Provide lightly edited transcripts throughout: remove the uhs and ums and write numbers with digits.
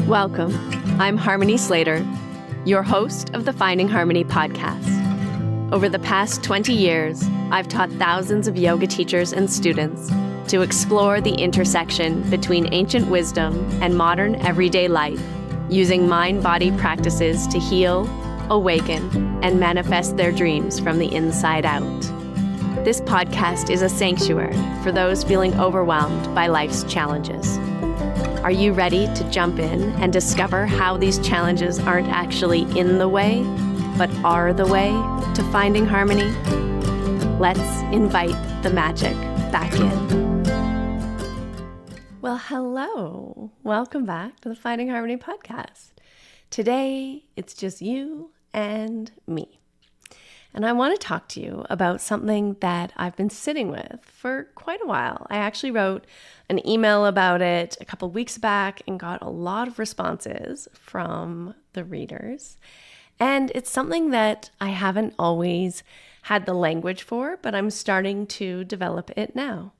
Welcome. I'm Harmony Slater, your host of the Finding Harmony podcast. Over the past 20 years, I've taught thousands of yoga teachers and students to explore the intersection between ancient wisdom and modern everyday life, using mind-body practices to heal, awaken, and manifest their dreams from the inside out. This podcast is a sanctuary for those feeling overwhelmed by life's challenges. Are you ready to jump in and discover how these challenges aren't actually in the way, but are the way to finding harmony? Let's invite the magic back in. Well, hello. Welcome back to the Finding Harmony podcast. Today, it's just you and me. And I want to talk to you about something that I've been sitting with for quite a while. I actually wrote an email about it a couple weeks back and got a lot of responses from the readers. And it's something that I haven't always had the language for, but I'm starting to develop it now.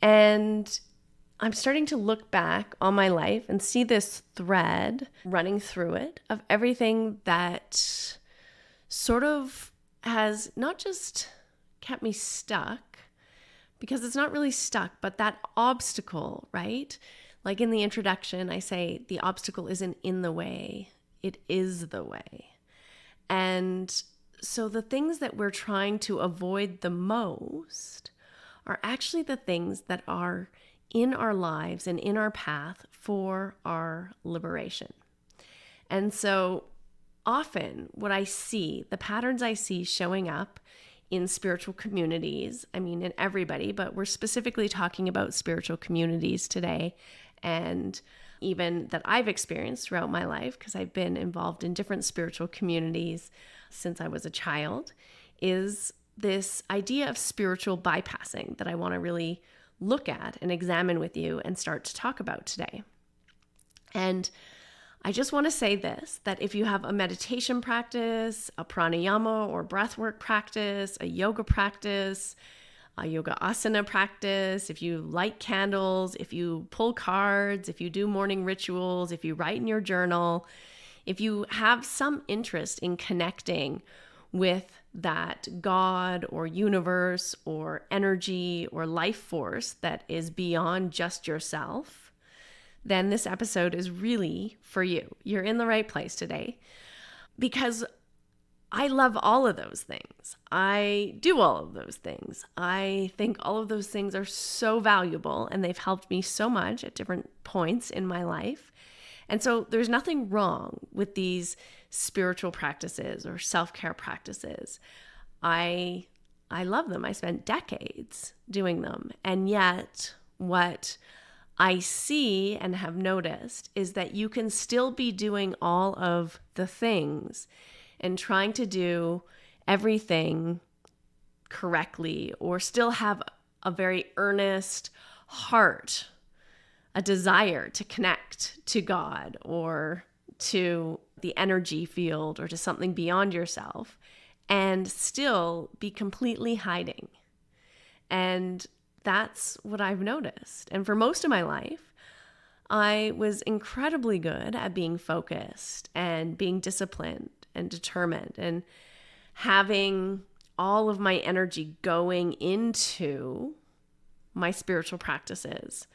And I'm starting to look back on my life and see this thread running through it of everything that sort of has not just kept me stuck, because it's not really stuck, but that obstacle, right? Like in the introduction, I say the obstacle isn't in the way, it is the way. And so the things that we're trying to avoid the most are actually the things that are in our lives and in our path for our liberation. And so often what I see, the patterns I see showing up in spiritual communities, I mean in everybody, but we're specifically talking about spiritual communities today, and even that I've experienced throughout my life, because I've been involved in different spiritual communities since I was a child, is this idea of spiritual bypassing that I want to really look at and examine with you and start to talk about today. And I just want to say this, that if you have a meditation practice, a pranayama or breathwork practice, a yoga practice, a yoga asana practice, if you light candles, if you pull cards, if you do morning rituals, if you write in your journal, if you have some interest in connecting with that God or universe or energy or life force that is beyond just yourself, then this episode is really for you. You're in the right place today, because I love all of those things. I do all of those things. I think all of those things are so valuable, and they've helped me so much at different points in my life. And so there's nothing wrong with these spiritual practices or self-care practices. I love them. I spent decades doing them. And yet what I see and have noticed is that you can still be doing all of the things and trying to do everything correctly, or still have a very earnest heart, a desire to connect to God or to the energy field or to something beyond yourself, and still be completely hiding. And that's what I've noticed. And for most of my life, I was incredibly good at being focused and being disciplined and determined and having all of my energy going into my spiritual practices,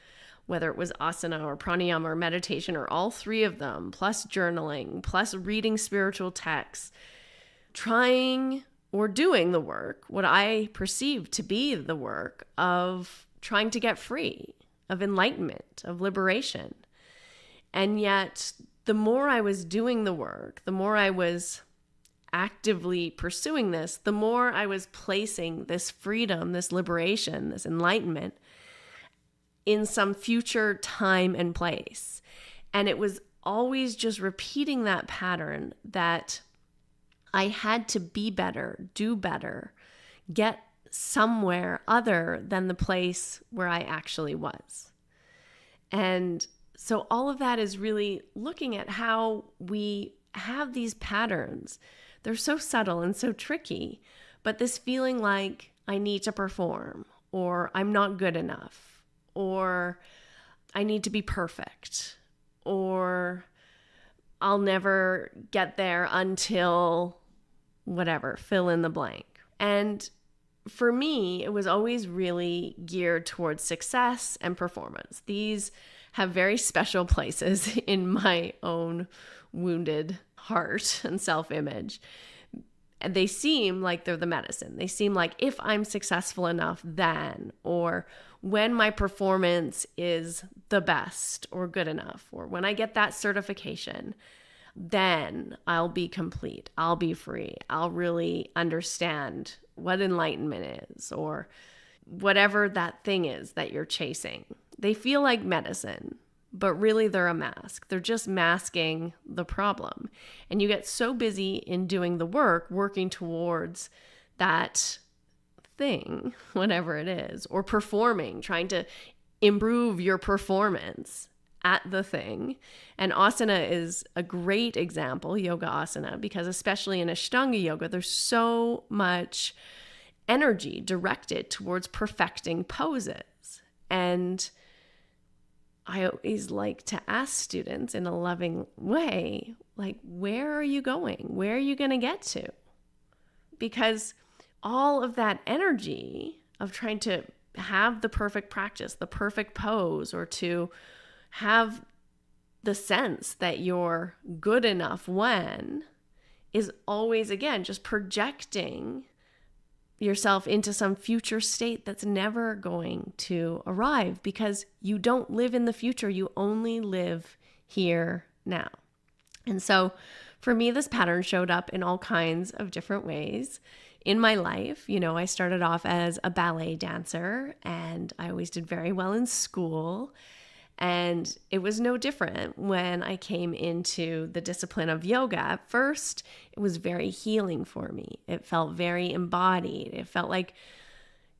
whether it was asana or pranayama or meditation or all three of them, plus journaling, plus reading spiritual texts, trying or doing the work, what I perceive to be the work of trying to get free, of enlightenment, of liberation. And yet, the more I was doing the work, the more I was actively pursuing this, the more I was placing this freedom, this liberation, this enlightenment in some future time and place. And it was always just repeating that pattern that I had to be better, do better, get somewhere other than the place where I actually was. And so all of that is really looking at how we have these patterns. They're so subtle and so tricky, but this feeling like I need to perform, or I'm not good enough, or I need to be perfect, or I'll never get there until whatever, fill in the blank. And for me, it was always really geared towards success and performance. These have very special places in my own wounded heart and self-image. And they seem like they're the medicine. They seem like if I'm successful enough, then, or when my performance is the best or good enough, or when I get that certification, then I'll be complete. I'll be free. I'll really understand what enlightenment is, or whatever that thing is that you're chasing. They feel like medicine, but really they're a mask. They're just masking the problem. And you get so busy in doing the work, working towards that thing, whatever it is, or performing, trying to improve your performance at the thing. And asana is a great example, yoga asana, because especially in Ashtanga yoga, there's so much energy directed towards perfecting poses. And I always like to ask students in a loving way, like, where are you going? Where are you going to get to? Because all of that energy of trying to have the perfect practice, the perfect pose, or to have the sense that you're good enough when, is always, again, just projecting yourself into some future state that's never going to arrive, because you don't live in the future. You only live here now. And so for me, this pattern showed up in all kinds of different ways in my life. You know, I started off as a ballet dancer, and I always did very well in school. And it was no different when I came into the discipline of yoga. At first, it was very healing for me. It felt very embodied. It felt like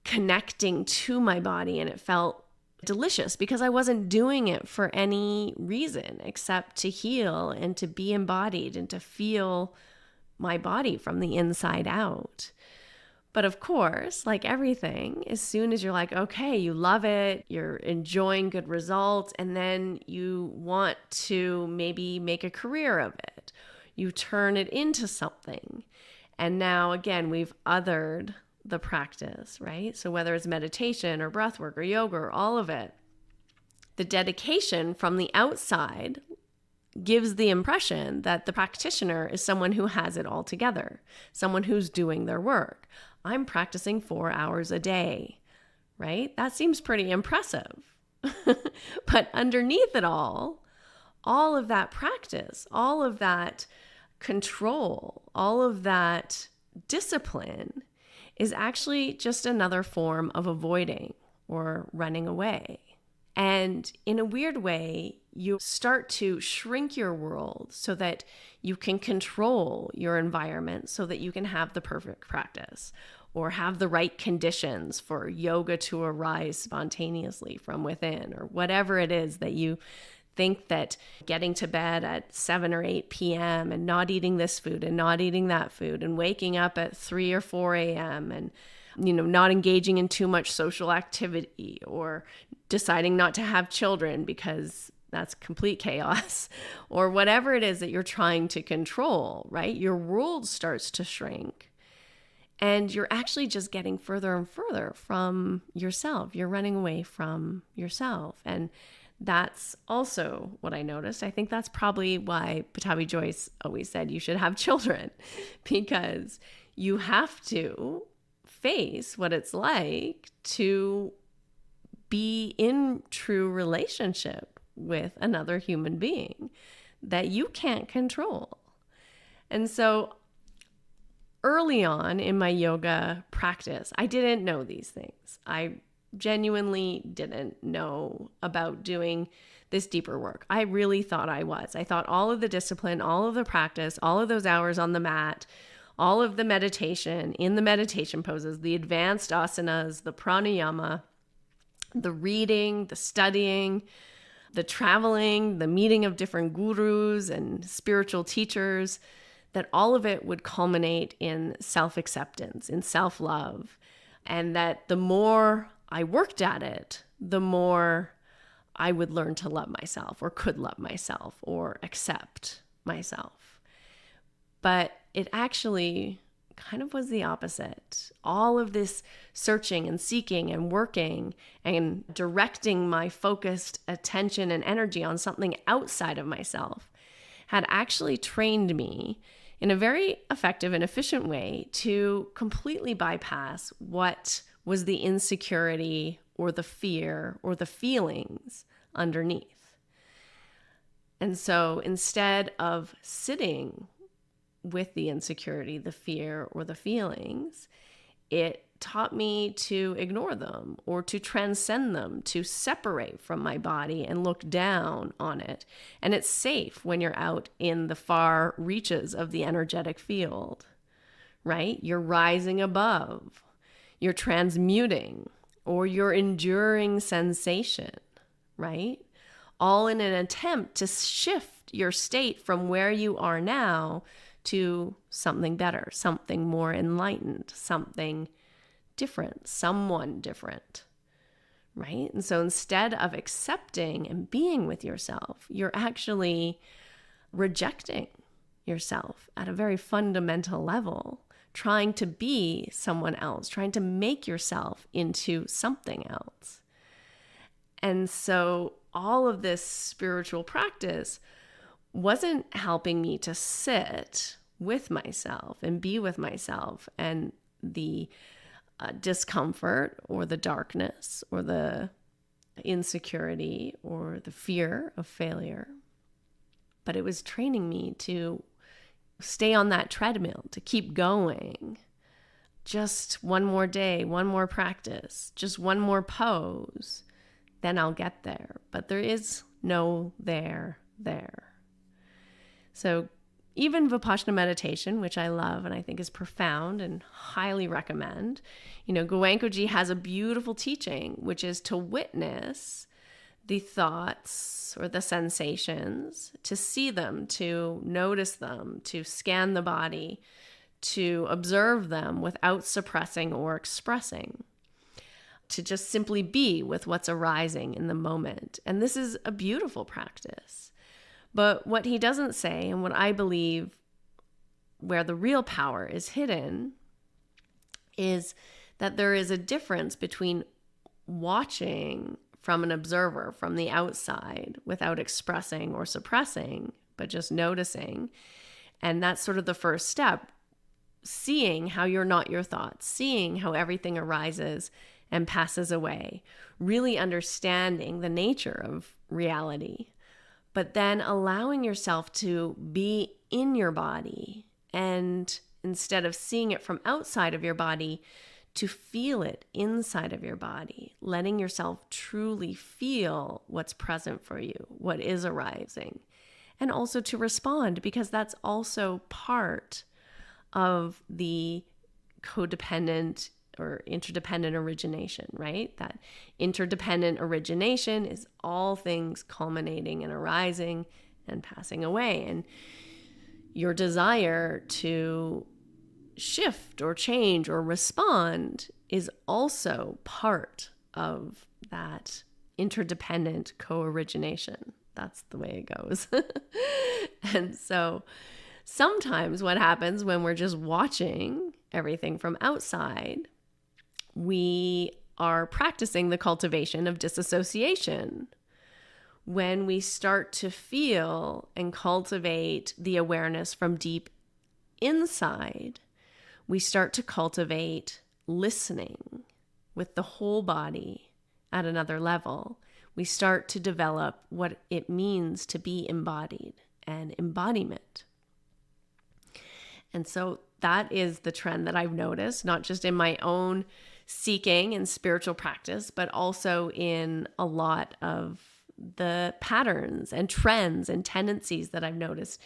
connecting to my body, and it felt delicious because I wasn't doing it for any reason except to heal and to be embodied and to feel my body from the inside out. But of course, like everything, as soon as you're like, okay, you love it, you're enjoying good results, and then you want to maybe make a career of it, you turn it into something. And now, again, we've othered the practice, right? So whether it's meditation or breathwork or yoga or all of it, the dedication from the outside gives the impression that the practitioner is someone who has it all together, someone who's doing their work. I'm practicing 4 hours a day, right? That seems pretty impressive. But underneath it all of that practice, all of that control, all of that discipline is actually just another form of avoiding or running away. And in a weird way, you start to shrink your world so that you can control your environment, so that you can have the perfect practice or have the right conditions for yoga to arise spontaneously from within, or whatever it is that you think that getting to bed at 7 or 8 p.m. and not eating this food and not eating that food and waking up at 3 or 4 a.m. and not engaging in too much social activity, or deciding not to have children because that's complete chaos, or whatever it is that you're trying to control, right? Your world starts to shrink, and you're actually just getting further and further from yourself. You're running away from yourself. And that's also what I noticed. I think that's probably why Pattabhi Jois always said you should have children, because you have to face what it's like to be in true relationship with another human being that you can't control. And so early on in my yoga practice, I didn't know these things. I genuinely didn't know about doing this deeper work. I really thought I was. I thought all of the discipline, all of the practice, all of those hours on the mat, all of the meditation in the meditation poses, the advanced asanas, the pranayama, the reading, the studying, the traveling, the meeting of different gurus and spiritual teachers, that all of it would culminate in self-acceptance, in self-love. And that the more I worked at it, the more I would learn to love myself, or could love myself, or accept myself. But it actually kind of was the opposite. All of this searching and seeking and working and directing my focused attention and energy on something outside of myself had actually trained me in a very effective and efficient way to completely bypass what was the insecurity or the fear or the feelings underneath. And so instead of sitting with the insecurity, the fear, or the feelings, it taught me to ignore them or to transcend them, to separate from my body and look down on it. And it's safe when you're out in the far reaches of the energetic field, right? You're rising above, you're transmuting, or you're enduring sensation, right? All in an attempt to shift your state from where you are now to something better, something more enlightened, something different, someone different, right? And so instead of accepting and being with yourself, you're actually rejecting yourself at a very fundamental level, trying to be someone else, trying to make yourself into something else. And so all of this spiritual practice wasn't helping me to sit with myself and be with myself and the discomfort or the darkness or the insecurity or the fear of failure. But it was training me to stay on that treadmill, to keep going. Just one more day, one more practice, just one more pose, then I'll get there. But there is no there. So even Vipassana meditation, which I love and I think is profound and highly recommend, Goenkaji has a beautiful teaching, which is to witness the thoughts or the sensations, to see them, to notice them, to scan the body, to observe them without suppressing or expressing, to just simply be with what's arising in the moment. And this is a beautiful practice. But what he doesn't say, and what I believe where the real power is hidden, is that there is a difference between watching from an observer from the outside without expressing or suppressing, but just noticing. And that's sort of the first step, seeing how you're not your thoughts, seeing how everything arises and passes away, really understanding the nature of reality. But then allowing yourself to be in your body, and instead of seeing it from outside of your body, to feel it inside of your body, letting yourself truly feel what's present for you, what is arising, and also to respond, because that's also part of the codependent or interdependent origination, right? That interdependent origination is all things culminating and arising and passing away. And your desire to shift or change or respond is also part of that interdependent co-origination. That's the way it goes. And so sometimes what happens when we're just watching everything from outside, we are practicing the cultivation of disassociation. When we start to feel and cultivate the awareness from deep inside, we start to cultivate listening with the whole body at another level. We start to develop what it means to be embodied and embodiment. And so that is the trend that I've noticed, not just in my own seeking and spiritual practice, but also in a lot of the patterns and trends and tendencies that I've noticed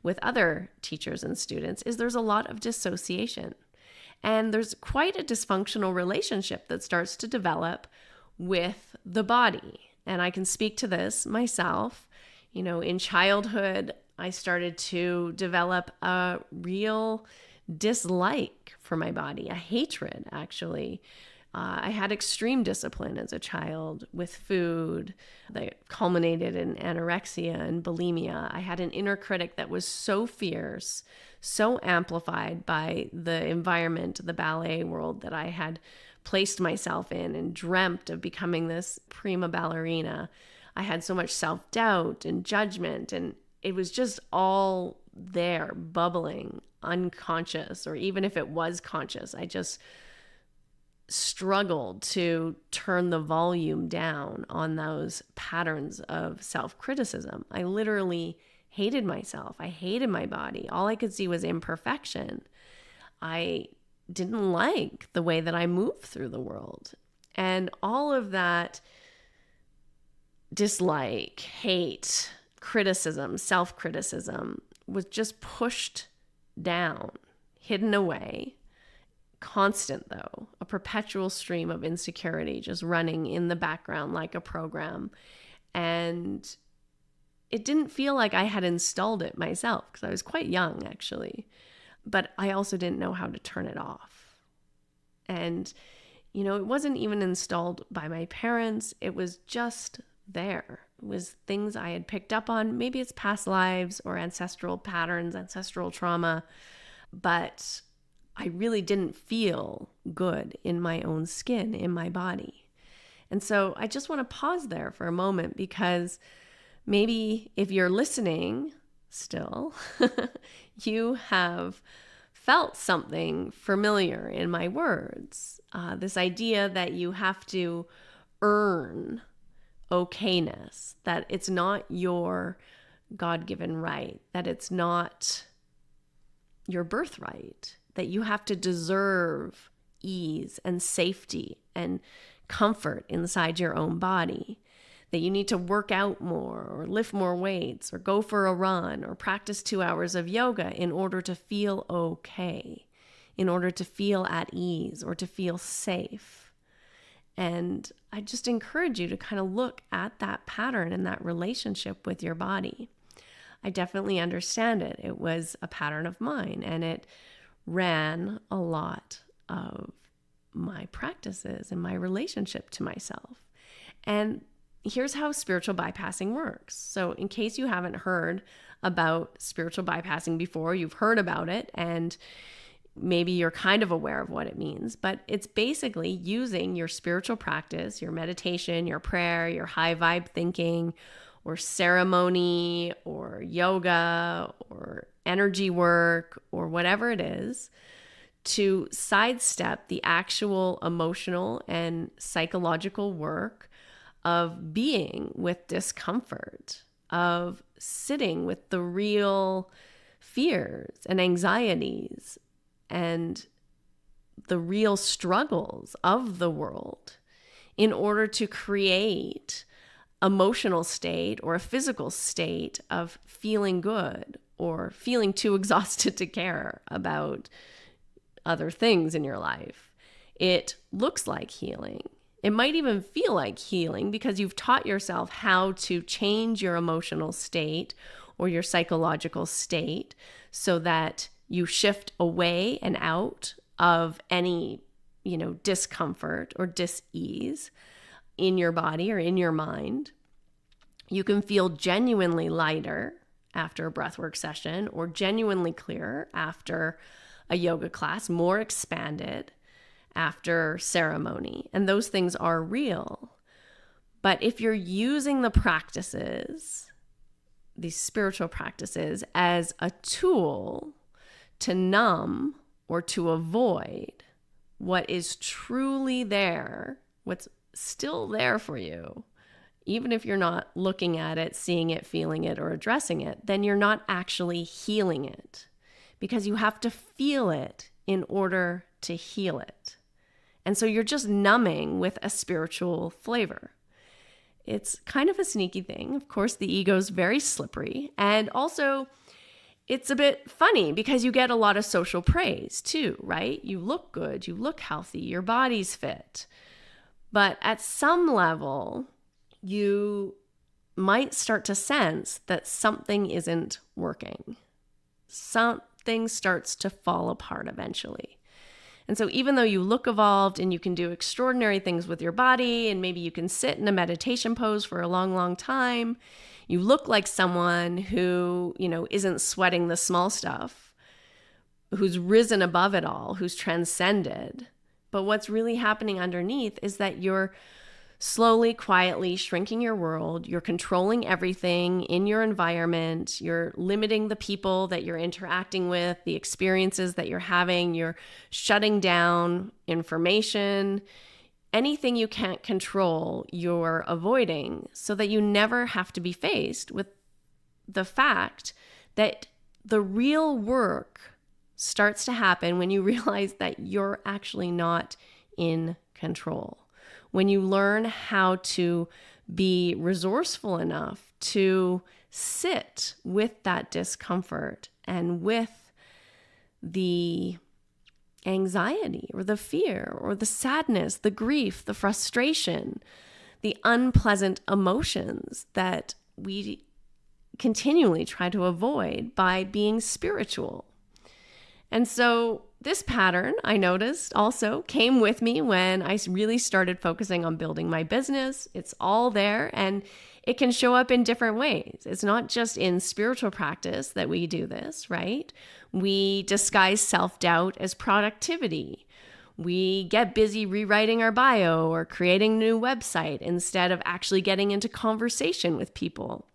with other teachers and students, is there's a lot of dissociation. And there's quite a dysfunctional relationship that starts to develop with the body. And I can speak to this myself. In childhood, I started to develop a real dislike for my body, a hatred actually, I had extreme discipline as a child with food that culminated in anorexia and bulimia. I had an inner critic that was so fierce, so amplified by the environment, the ballet world that I had placed myself in and dreamt of becoming this prima ballerina. I had so much self-doubt and judgment, and it was just all there, bubbling, unconscious, or even if it was conscious, I just struggled to turn the volume down on those patterns of self-criticism. I literally hated myself. I hated my body. All I could see was imperfection. I didn't like the way that I moved through the world. And all of that dislike, hate, criticism, self-criticism was just pushed down, hidden away. Constant, though, a perpetual stream of insecurity just running in the background like a program. And it didn't feel like I had installed it myself because I was quite young, actually. But I also didn't know how to turn it off. And, it wasn't even installed by my parents. It was just there. It was things I had picked up on. Maybe it's past lives or ancestral patterns, ancestral trauma. But I really didn't feel good in my own skin, in my body. And so I just want to pause there for a moment, because maybe if you're listening still, you have felt something familiar in my words. This idea that you have to earn okayness, that it's not your God-given right, that it's not your birthright, that you have to deserve ease and safety and comfort inside your own body, that you need to work out more or lift more weights or go for a run or practice 2 hours of yoga in order to feel okay, in order to feel at ease or to feel safe. And I just encourage you to kind of look at that pattern and that relationship with your body. I definitely understand it. It was a pattern of mine, and it ran a lot of my practices and my relationship to myself. And here's how spiritual bypassing works. So in case you haven't heard about spiritual bypassing before, you've heard about it and maybe you're kind of aware of what it means, but it's basically using your spiritual practice, your meditation, your prayer, your high vibe thinking, or ceremony, or yoga, or energy work, or whatever it is, to sidestep the actual emotional and psychological work of being with discomfort, of sitting with the real fears and anxieties and the real struggles of the world in order to create emotional state or a physical state of feeling good or feeling too exhausted to care about other things in your life. It looks like healing. It might even feel like healing because you've taught yourself how to change your emotional state or your psychological state so that you shift away and out of any, discomfort or dis-ease in your body or in your mind. You can feel genuinely lighter after a breathwork session or genuinely clearer after a yoga class, more expanded after ceremony. And those things are real. But if you're using the practices, these spiritual practices, as a tool to numb or to avoid what is truly there, what's still there for you, even if you're not looking at it, seeing it, feeling it, or addressing it, then you're not actually healing it, because you have to feel it in order to heal it. And so you're just numbing with a spiritual flavor. It's kind of a sneaky thing. Of course, the ego's very slippery. And also, it's a bit funny because you get a lot of social praise too, right? You look good, you look healthy, your body's fit. But at some level, you might start to sense that something isn't working. Something starts to fall apart eventually. And so even though you look evolved and you can do extraordinary things with your body, and maybe you can sit in a meditation pose for a long, long time, you look like someone who, isn't sweating the small stuff, who's risen above it all, who's transcended. But what's really happening underneath is that you're slowly, quietly shrinking your world. You're controlling everything in your environment. You're limiting the people that you're interacting with, the experiences that you're having. You're shutting down information. Anything you can't control, you're avoiding, so that you never have to be faced with the fact that the real work starts to happen when you realize that you're actually not in control. When you learn how to be resourceful enough to sit with that discomfort and with the anxiety or the fear or the sadness, the grief, the frustration, the unpleasant emotions that we continually try to avoid by being spiritual. And so this pattern, I noticed, also came with me when I really started focusing on building my business. It's all there, and it can show up in different ways. It's not just in spiritual practice that we do this, right? We disguise self-doubt as productivity. We get busy rewriting our bio or creating a new website instead of actually getting into conversation with people,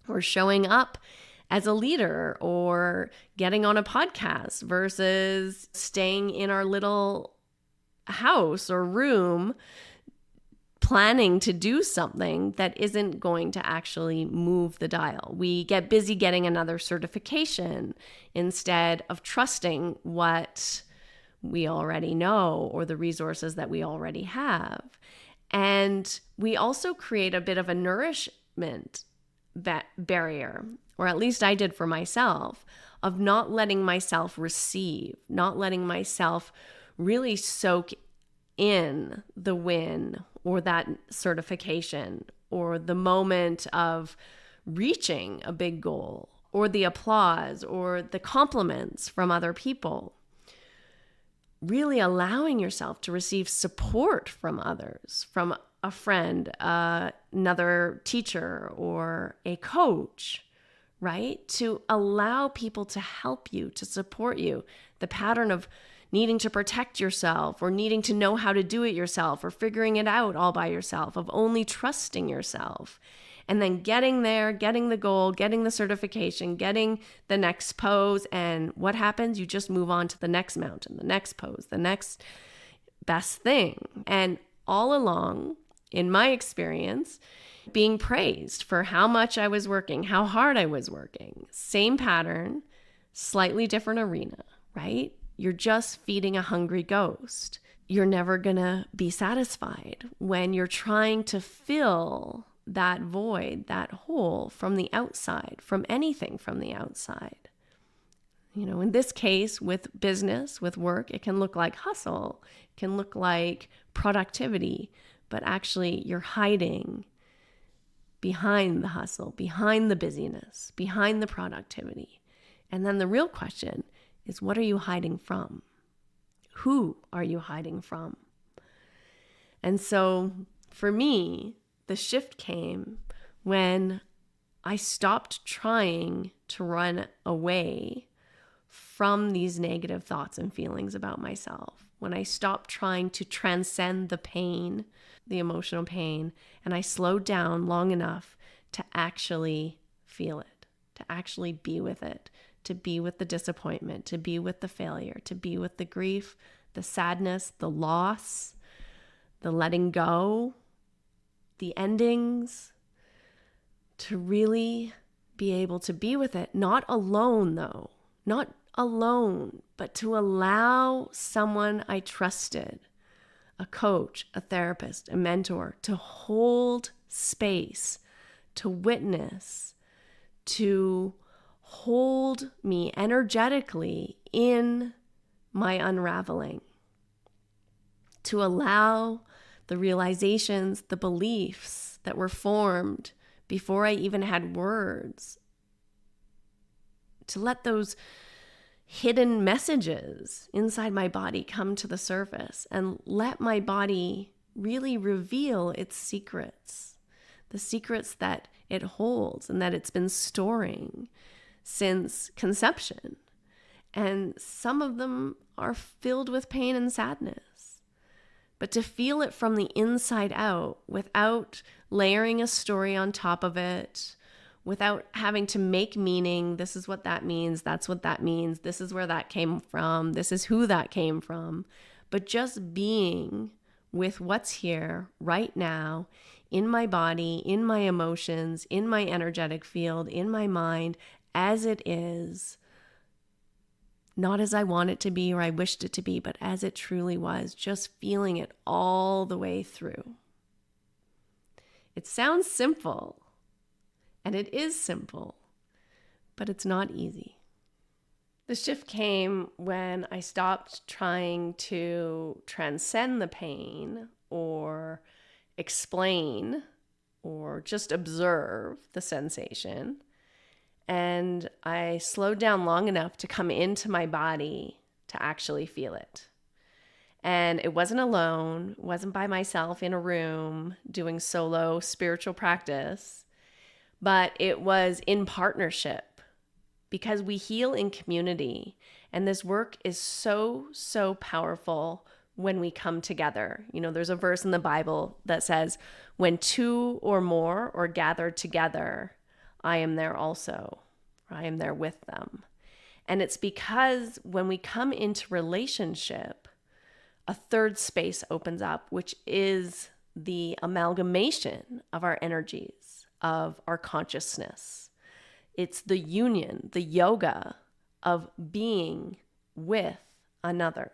or showing up as a leader or getting on a podcast versus staying in our little house or room planning to do something that isn't going to actually move the dial. We get busy getting another certification instead of trusting what we already know or the resources that we already have. And we also create a bit of a nourishment barrier, or at least I did for myself, of not letting myself receive, not letting myself really soak in the win or that certification or the moment of reaching a big goal or the applause or the compliments from other people. Really allowing yourself to receive support from others, from a friend, another teacher, or a coach, right? To allow people to help you, to support you. The pattern of needing to protect yourself or needing to know how to do it yourself or figuring it out all by yourself, of only trusting yourself. And then getting there, getting the goal, getting the certification, getting the next pose. And what happens? You just move on to the next mountain, the next pose, the next best thing. And all along, in my experience, being praised for how much I was working, how hard I was working. Same pattern, slightly different arena, right? You're just feeding a hungry ghost. You're never going to be satisfied when you're trying to fill that void, that hole from the outside, from anything from the outside. In this case, with business, with work, it can look like hustle, it can look like productivity, but actually you're hiding behind the hustle, behind the busyness, behind the productivity. And then the real question is, what are you hiding from? Who are you hiding from? And so for me, the shift came when I stopped trying to run away from these negative thoughts and feelings about myself. When I stopped trying to transcend the pain, the emotional pain, and I slowed down long enough to actually feel it, to actually be with it, to be with the disappointment, to be with the failure, to be with the grief, the sadness, the loss, the letting go, the endings, to really be able to be with it. Not alone though, not alone, but to allow someone I trusted, a coach, a therapist, a mentor, to hold space, to witness, to hold me energetically in my unraveling, to allow the realizations, the beliefs that were formed before I even had words, to let those hidden messages inside my body come to the surface and let my body really reveal its secrets, the secrets that it holds and that it's been storing since conception. And some of them are filled with pain and sadness. But to feel it from the inside out without layering a story on top of it, without having to make meaning, this is what that means, that's what that means, this is where that came from, this is who that came from, but just being with what's here right now in my body, in my emotions, in my energetic field, in my mind, as it is, not as I want it to be or I wished it to be, but as it truly was, just feeling it all the way through. It sounds simple, and it is simple, but it's not easy. The shift came when I stopped trying to transcend the pain or explain or just observe the sensation. And I slowed down long enough to come into my body to actually feel it. And it wasn't alone, it wasn't by myself in a room doing solo spiritual practice, but it was in partnership because we heal in community. And this work is so, so powerful when we come together. You know, there's a verse in the Bible that says, when two or more are gathered together, I am there also. I am there with them. And it's because when we come into relationship, a third space opens up, which is the amalgamation of our energies, of our consciousness. It's the union, the yoga of being with another.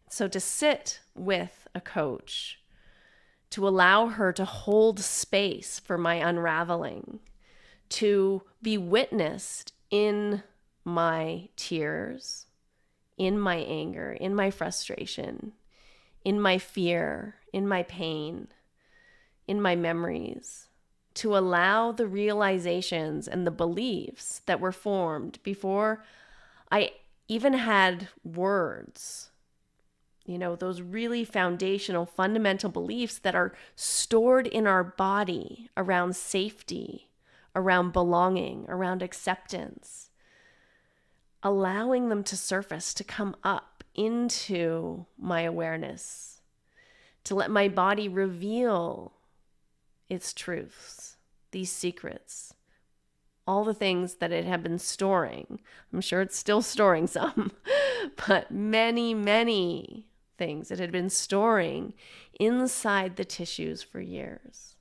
So to sit with a coach, to allow her to hold space for my unraveling, to be witnessed in my tears, in my anger, in my frustration, in my fear, in my pain, in my memories, to allow the realizations and the beliefs that were formed before I even had words. You know, those really foundational, fundamental beliefs that are stored in our body around safety, around belonging, around acceptance, allowing them to surface, to come up into my awareness, to let my body reveal its truths, these secrets, all the things that it had been storing. I'm sure it's still storing some, but many, many things it had been storing inside the tissues for years.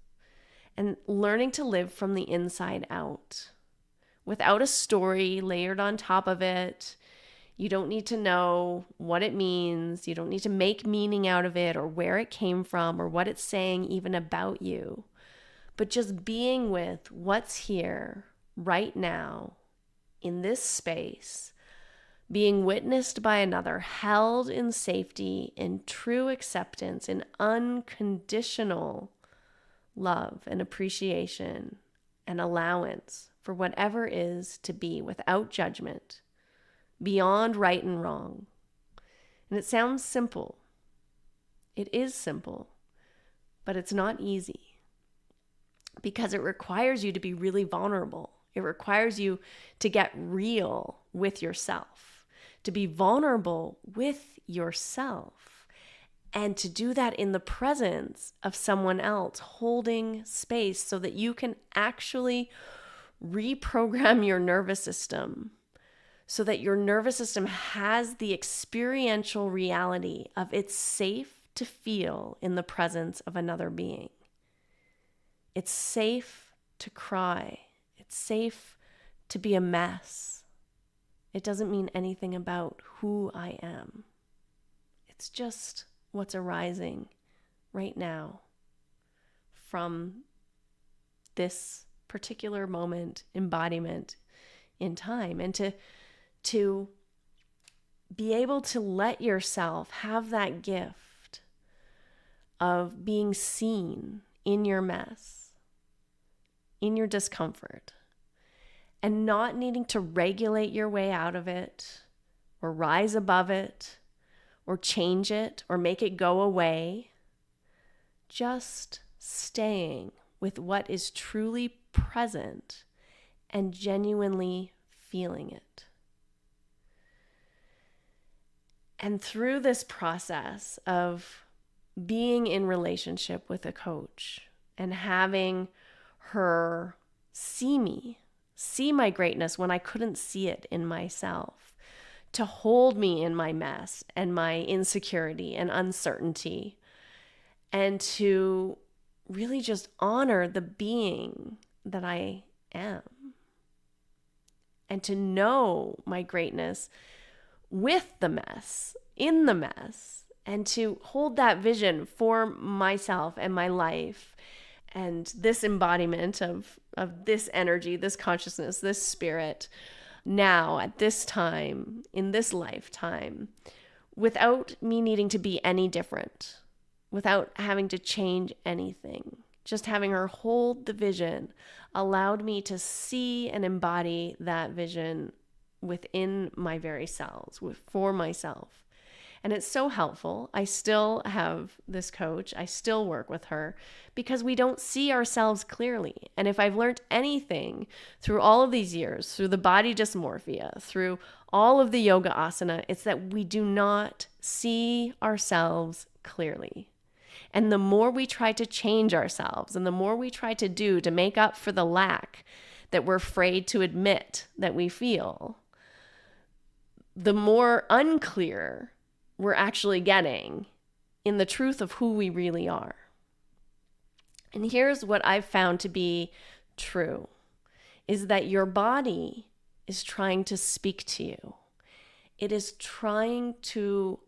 And learning to live from the inside out without a story layered on top of it. You don't need to know what it means. You don't need to make meaning out of it or where it came from or what it's saying even about you. But just being with what's here right now in this space, being witnessed by another, held in safety, in true acceptance, in unconditional love and appreciation and allowance for whatever is to be without judgment, beyond right and wrong. And it sounds simple. It is simple, but it's not easy because it requires you to be really vulnerable. It requires you to get real with yourself, to be vulnerable with yourself, and to do that in the presence of someone else holding space so that you can actually reprogram your nervous system so that your nervous system has the experiential reality of it's safe to feel in the presence of another being. It's safe to cry. It's safe to be a mess. It doesn't mean anything about who I am. It's just what's arising right now from this particular moment, embodiment in time. And to be able to let yourself have that gift of being seen in your mess, in your discomfort, and not needing to regulate your way out of it, or rise above it or change it or make it go away. Just staying with what is truly present and genuinely feeling it. And through this process of being in relationship with a coach and having her see me, see my greatness when I couldn't see it in myself, to hold me in my mess and my insecurity and uncertainty, and to really just honor the being that I am, and to know my greatness with the mess, in the mess, and to hold that vision for myself and my life and this embodiment of this energy, this consciousness, this spirit now at this time, in this lifetime, without me needing to be any different, without having to change anything. Just having her hold the vision allowed me to see and embody that vision within my very selves, for myself. And it's so helpful. I still have this coach. I still work with her because we don't see ourselves clearly. And if I've learned anything through all of these years, through the body dysmorphia, through all of the yoga asana, it's that we do not see ourselves clearly. And the more we try to change ourselves and the more we try to do to make up for the lack that we're afraid to admit that we feel, the more unclear we're actually getting in the truth of who we really are. And here's what I've found to be true, is that your body is trying to speak to you. It is trying to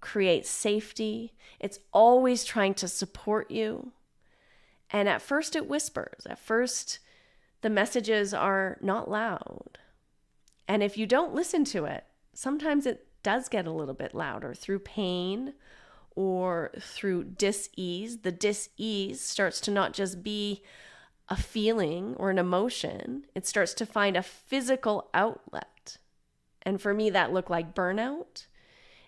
create safety. It's always trying to support you. And at first it whispers. At first the messages are not loud. And if you don't listen to it, sometimes it does get a little bit louder through pain or through dis-ease. The dis-ease starts to not just be a feeling or an emotion. It starts to find a physical outlet. And for me, that looked like burnout.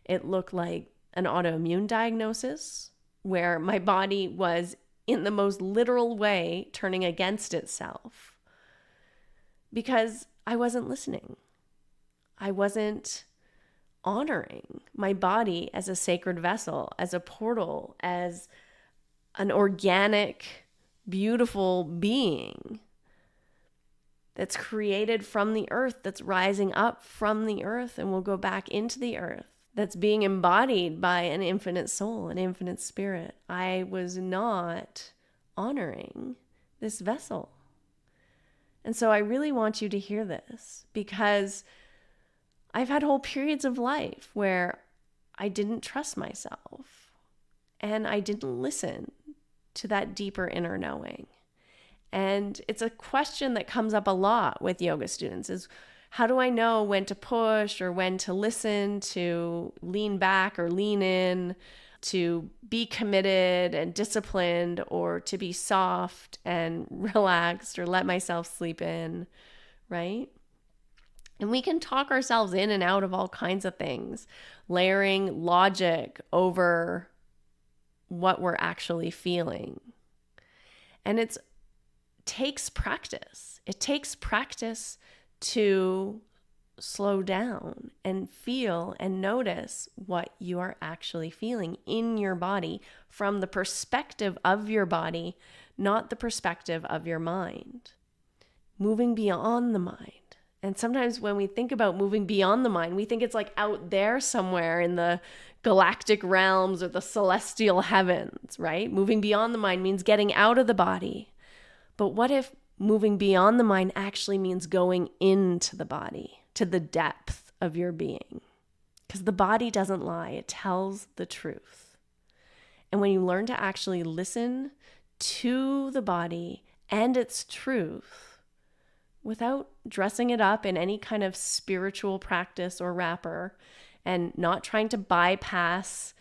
It looked like an autoimmune diagnosis where my body was, in the most literal way, turning against itself because I wasn't listening. I wasn't honoring my body as a sacred vessel, as a portal, as an organic, beautiful being that's created from the earth, that's rising up from the earth and will go back into the earth, that's being embodied by an infinite soul, an infinite spirit. I was not honoring this vessel. And so I really want you to hear this, because I've had whole periods of life where I didn't trust myself and I didn't listen to that deeper inner knowing. And it's a question that comes up a lot with yoga students is, how do I know when to push or when to listen, to lean back or lean in, to be committed and disciplined, or to be soft and relaxed or let myself sleep in, right? And we can talk ourselves in and out of all kinds of things, layering logic over what we're actually feeling. And it takes practice. It takes practice to slow down and feel and notice what you are actually feeling in your body from the perspective of your body, not the perspective of your mind. Moving beyond the mind. And sometimes when we think about moving beyond the mind, we think it's like out there somewhere in the galactic realms or the celestial heavens, right? Moving beyond the mind means getting out of the body. But what if moving beyond the mind actually means going into the body, to the depth of your being? Because the body doesn't lie, it tells the truth. And when you learn to actually listen to the body and its truth, without dressing it up in any kind of spiritual practice or wrapper, and not trying to bypass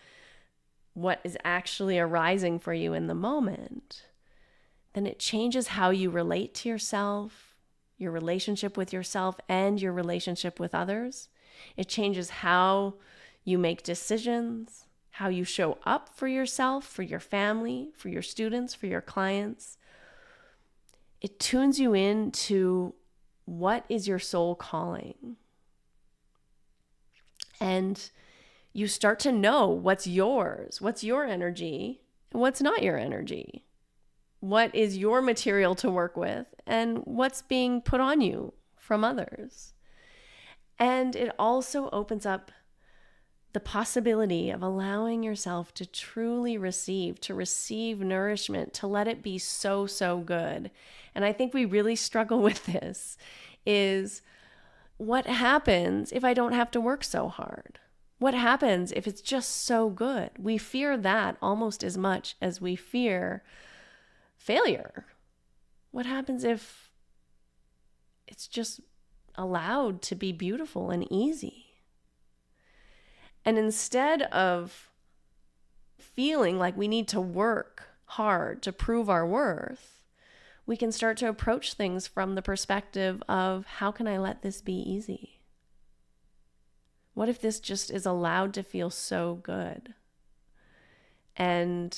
what is actually arising for you in the moment, then it changes how you relate to yourself, your relationship with yourself and your relationship with others. It changes how you make decisions, how you show up for yourself, for your family, for your students, for your clients. It tunes you into what is your soul calling. And you start to know what's yours, what's your energy, and what's not your energy. What is your material to work with, and what's being put on you from others. And it also opens up the possibility of allowing yourself to truly receive, to receive nourishment, to let it be so, so good. And I think we really struggle with this, is what happens if I don't have to work so hard? What happens if it's just so good? We fear that almost as much as we fear failure. What happens if it's just allowed to be beautiful and easy? And instead of feeling like we need to work hard to prove our worth, we can start to approach things from the perspective of, how can I let this be easy? What if this just is allowed to feel so good? And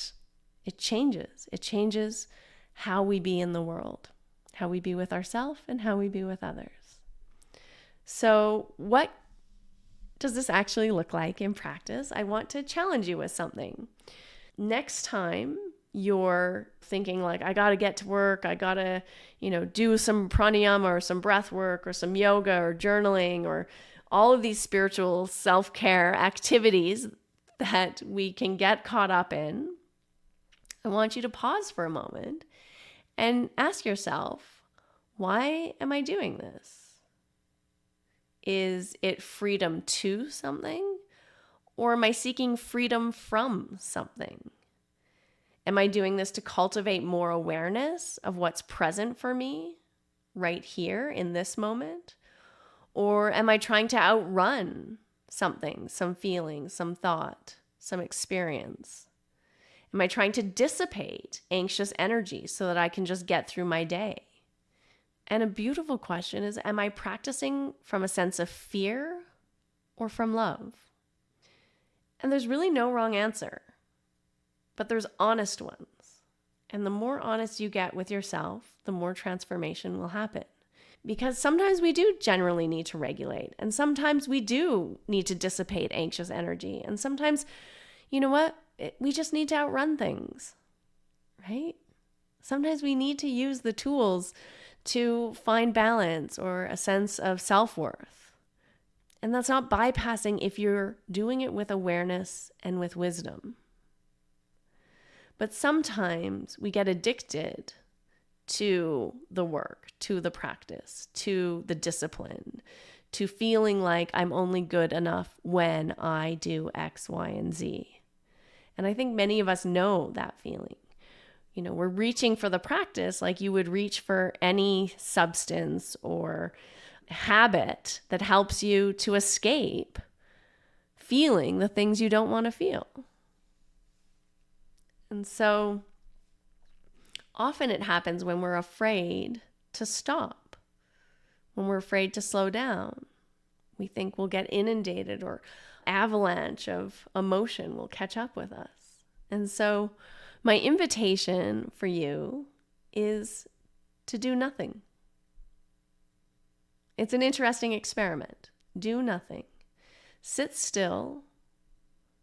it changes. It changes how we be in the world, how we be with ourselves and how we be with others. So what does this actually look like in practice? I want to challenge you with something. Next time you're thinking like, I got to get to work, I got to, do some pranayama or some breath work or some yoga or journaling or all of these spiritual self-care activities that we can get caught up in, I want you to pause for a moment and ask yourself, why am I doing this? Is it freedom to something, or am I seeking freedom from something? Am I doing this to cultivate more awareness of what's present for me right here in this moment? Or am I trying to outrun something, some feeling, some thought, some experience? Am I trying to dissipate anxious energy so that I can just get through my day? And a beautiful question is, am I practicing from a sense of fear or from love? And there's really no wrong answer, but there's honest ones. And the more honest you get with yourself, the more transformation will happen. Because sometimes we do generally need to regulate, and sometimes we do need to dissipate anxious energy. And sometimes, we just need to outrun things, right? Sometimes we need to use the tools to find balance or a sense of self-worth. And that's not bypassing if you're doing it with awareness and with wisdom. But sometimes we get addicted to the work, to the practice, to the discipline, to feeling like I'm only good enough when I do X, Y, and Z. And I think many of us know that feeling. We're reaching for the practice like you would reach for any substance or habit that helps you to escape feeling the things you don't want to feel. And so often it happens when we're afraid to stop, when we're afraid to slow down. We think we'll get inundated or avalanche of emotion will catch up with us. And so my invitation for you is to do nothing. It's an interesting experiment. Do nothing. Sit still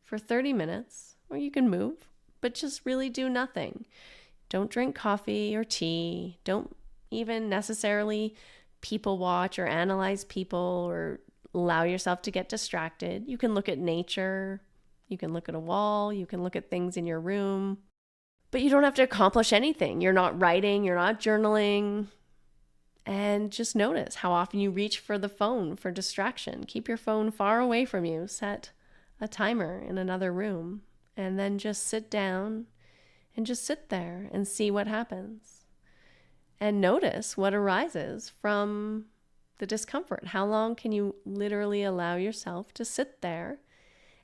for 30 minutes, or you can move, but just really do nothing. Don't drink coffee or tea. Don't even necessarily people watch or analyze people or allow yourself to get distracted. You can look at nature. You can look at a wall. You can look at things in your room. But you don't have to accomplish anything. You're not writing, you're not journaling. And just notice how often you reach for the phone for distraction. Keep your phone far away from you. Set a timer in another room. And then just sit down and just sit there and see what happens. And notice what arises from the discomfort. How long can you literally allow yourself to sit there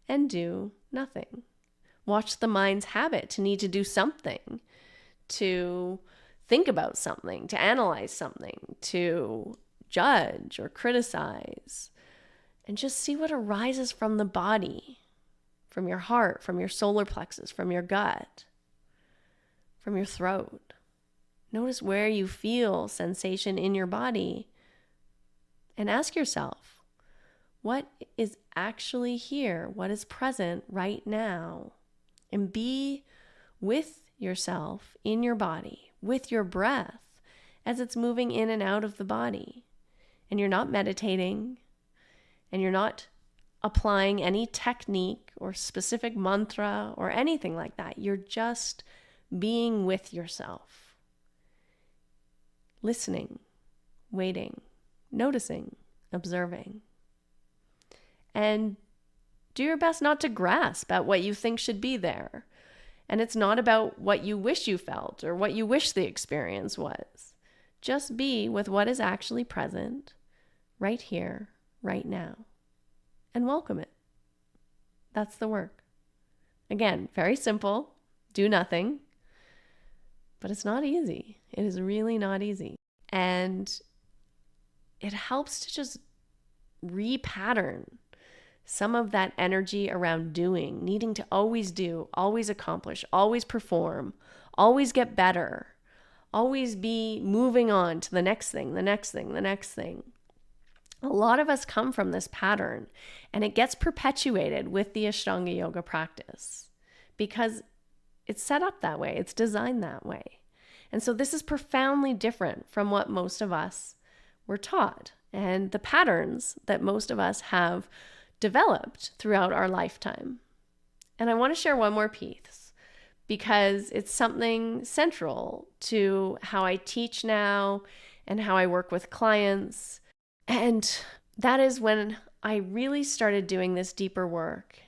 and do nothing? Watch the mind's habit to need to do something, to think about something, to analyze something, to judge or criticize, and just see what arises from the body, from your heart, from your solar plexus, from your gut, from your throat. Notice where you feel sensation in your body and ask yourself, what is actually here? What is present right now? And be with yourself in your body, with your breath as it's moving in and out of the body. And you're not meditating, and you're not applying any technique or specific mantra or anything like that. You're just being with yourself, listening, waiting, noticing, observing. And do your best not to grasp at what you think should be there. And it's not about what you wish you felt or what you wish the experience was. Just be with what is actually present right here, right now, and welcome it. That's the work. Again, very simple, do nothing, but it's not easy. It is really not easy. And it helps to just repattern some of that energy around doing, needing to always do, always accomplish, always perform, always get better, always be moving on to the next thing, the next thing, the next thing. A lot of us come from this pattern, and it gets perpetuated with the Ashtanga yoga practice because it's set up that way. It's designed that way. And so this is profoundly different from what most of us were taught and the patterns that most of us have developed throughout our lifetime. And I want to share one more piece because it's something central to how I teach now and how I work with clients. And that is when I really started doing this deeper work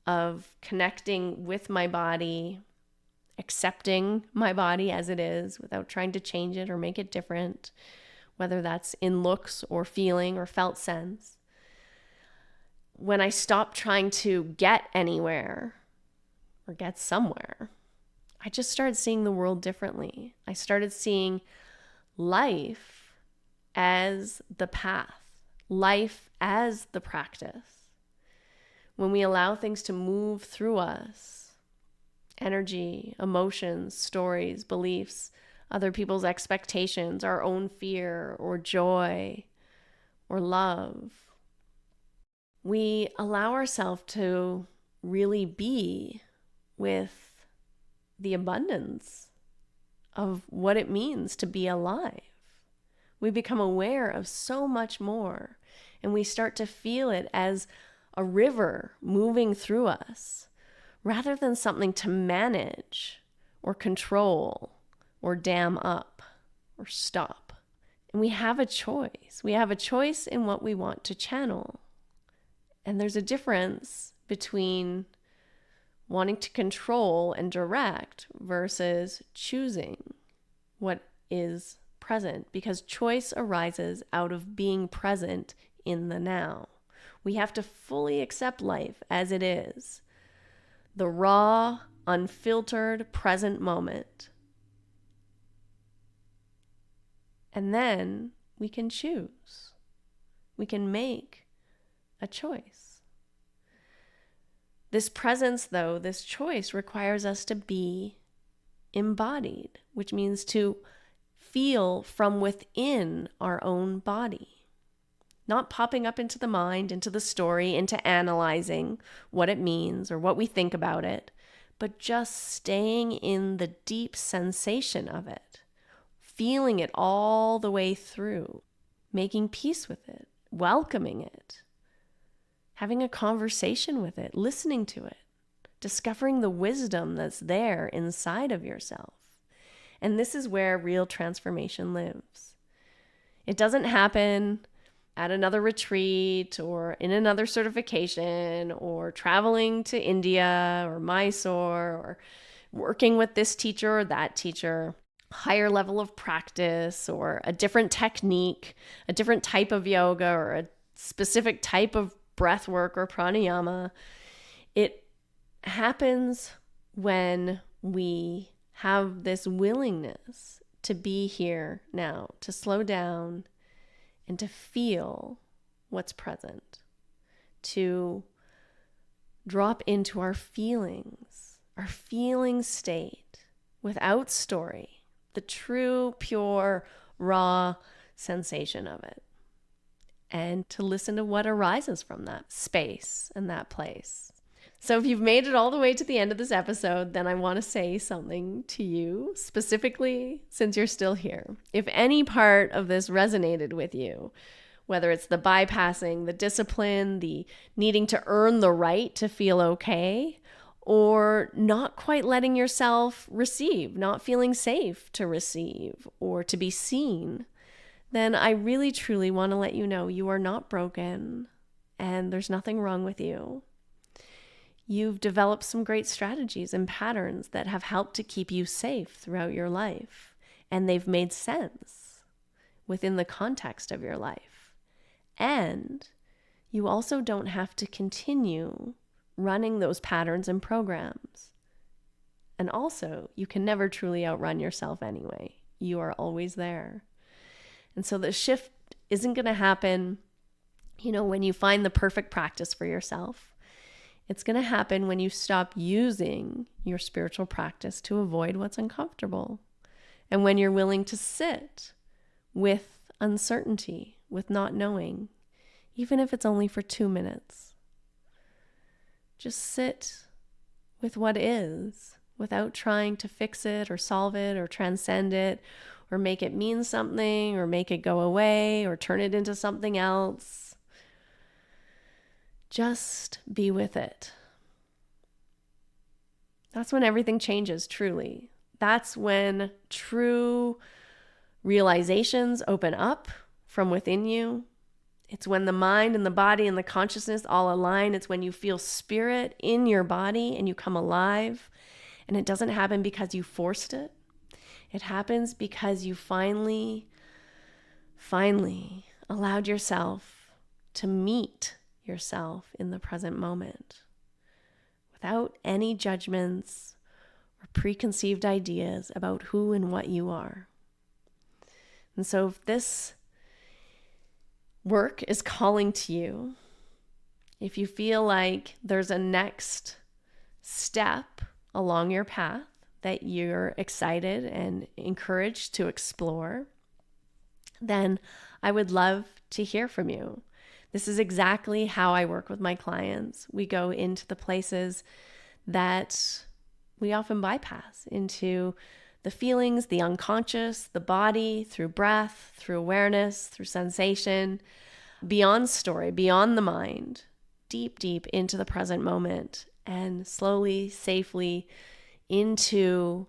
of connecting with my body, accepting my body as it is without trying to change it or make it different, whether that's in looks or feeling or felt sense. When I stopped trying to get anywhere or get somewhere, I just started seeing the world differently. I started seeing life as the path, life as the practice. When we allow things to move through us, energy, emotions, stories, beliefs, other people's expectations, our own fear or joy or love, we allow ourselves to really be with the abundance of what it means to be alive. We become aware of so much more, and we start to feel it as a river moving through us rather than something to manage or control or dam up or stop. And we have a choice. We have a choice in what we want to channel. And there's a difference between wanting to control and direct versus choosing what is present, because choice arises out of being present in the now. We have to fully accept life as it is, the raw, unfiltered present moment. And then we can choose. We can make a choice. This presence, though, this choice requires us to be embodied, which means to feel from within our own body, not popping up into the mind, into the story, into analyzing what it means or what we think about it, but just staying in the deep sensation of it, feeling it all the way through, making peace with it, welcoming it, having a conversation with it, listening to it, discovering the wisdom that's there inside of yourself. And this is where real transformation lives. It doesn't happen at another retreat or in another certification or traveling to India or Mysore or working with this teacher or that teacher, higher level of practice or a different technique, a different type of yoga or a specific type of breath work or pranayama. It happens when we have this willingness to be here now, to slow down and to feel what's present, to drop into our feeling state without story, the true, pure, raw sensation of it, and to listen to what arises from that space and that place. So if you've made it all the way to the end of this episode, then I want to say something to you specifically since you're still here. If any part of this resonated with you, whether it's the bypassing, the discipline, the needing to earn the right to feel okay, or not quite letting yourself receive, not feeling safe to receive or to be seen, then I really truly want to let you know you are not broken and there's nothing wrong with you. You've developed some great strategies and patterns that have helped to keep you safe throughout your life, and they've made sense within the context of your life. And you also don't have to continue running those patterns and programs. And also, you can never truly outrun yourself anyway. You are always there. And so the shift isn't going to happen, when you find the perfect practice for yourself. It's going to happen when you stop using your spiritual practice to avoid what's uncomfortable. And when you're willing to sit with uncertainty, with not knowing, even if it's only for 2 minutes. Just sit with what is without trying to fix it or solve it or transcend it or make it mean something or make it go away or turn it into something else. Just be with it. That's when everything changes, truly. That's when true realizations open up from within you. It's when the mind and the body and the consciousness all align. It's when you feel spirit in your body and you come alive. And it doesn't happen because you forced it. It happens because you finally allowed yourself to meet yourself in the present moment without any judgments or preconceived ideas about who and what you are. And so if this work is calling to you, if you feel like there's a next step along your path that you're excited and encouraged to explore, then I would love to hear from you. This is exactly how I work with my clients. We go into the places that we often bypass, into the feelings, the unconscious, the body, through breath, through awareness, through sensation, beyond story, beyond the mind, deep into the present moment, and slowly, safely into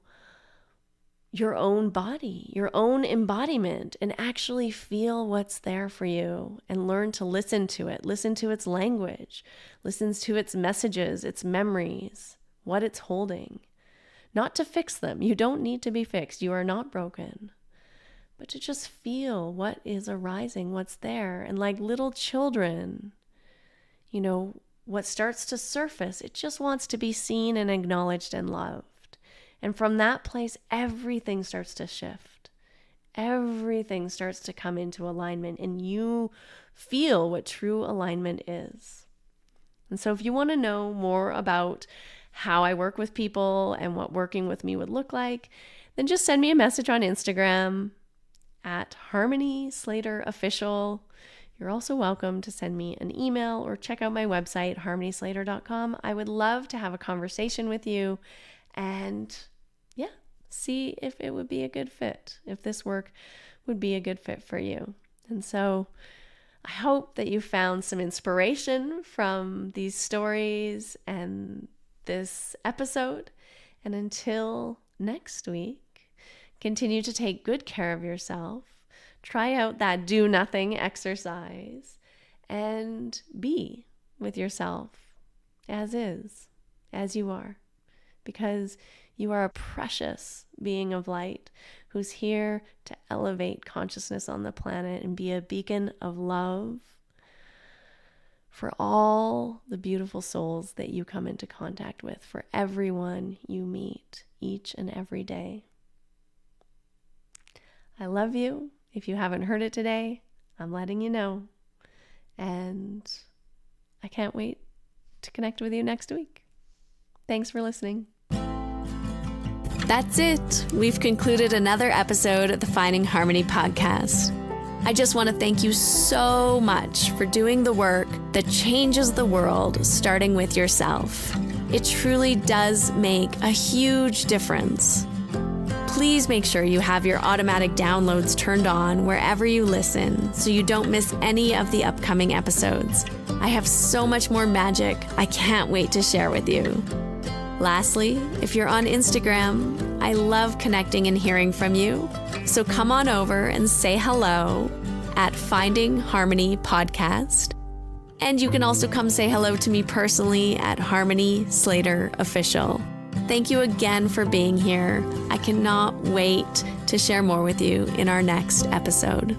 your own body, your own embodiment, and actually feel what's there for you and learn to listen to its language, listen to its messages, its memories, what it's holding. Not to fix them. You don't need to be fixed. You are not broken. But to just feel what is arising, what's there. And like little children, what starts to surface, it just wants to be seen and acknowledged and loved. And from that place, everything starts to shift. Everything starts to come into alignment, and you feel what true alignment is. And so if you want to know more about how I work with people and what working with me would look like, then just send me a message on Instagram at Harmony Slater Official. You're also welcome to send me an email or check out my website, harmonyslater.com. I would love to have a conversation with you and see if it would be a good fit, if this work would be a good fit for you. And so I hope that you found some inspiration from these stories and this episode. And until next week, continue to take good care of yourself. Try out that do nothing exercise and be with yourself as is, as you are, because you are a precious being of light who's here to elevate consciousness on the planet and be a beacon of love for all the beautiful souls that you come into contact with, for everyone you meet each and every day. I love you. If you haven't heard it today, I'm letting you know. And I can't wait to connect with you next week. Thanks for listening. That's it. We've concluded another episode of the Finding Harmony podcast. I just want to thank you so much for doing the work that changes the world, starting with yourself. It truly does make a huge difference. Please make sure you have your automatic downloads turned on wherever you listen so you don't miss any of the upcoming episodes. I have so much more magic I can't wait to share with you. Lastly, if you're on Instagram, I love connecting and hearing from you. So come on over and say hello at Finding Harmony Podcast. And you can also come say hello to me personally at Harmony Slater Official. Thank you again for being here. I cannot wait to share more with you in our next episode.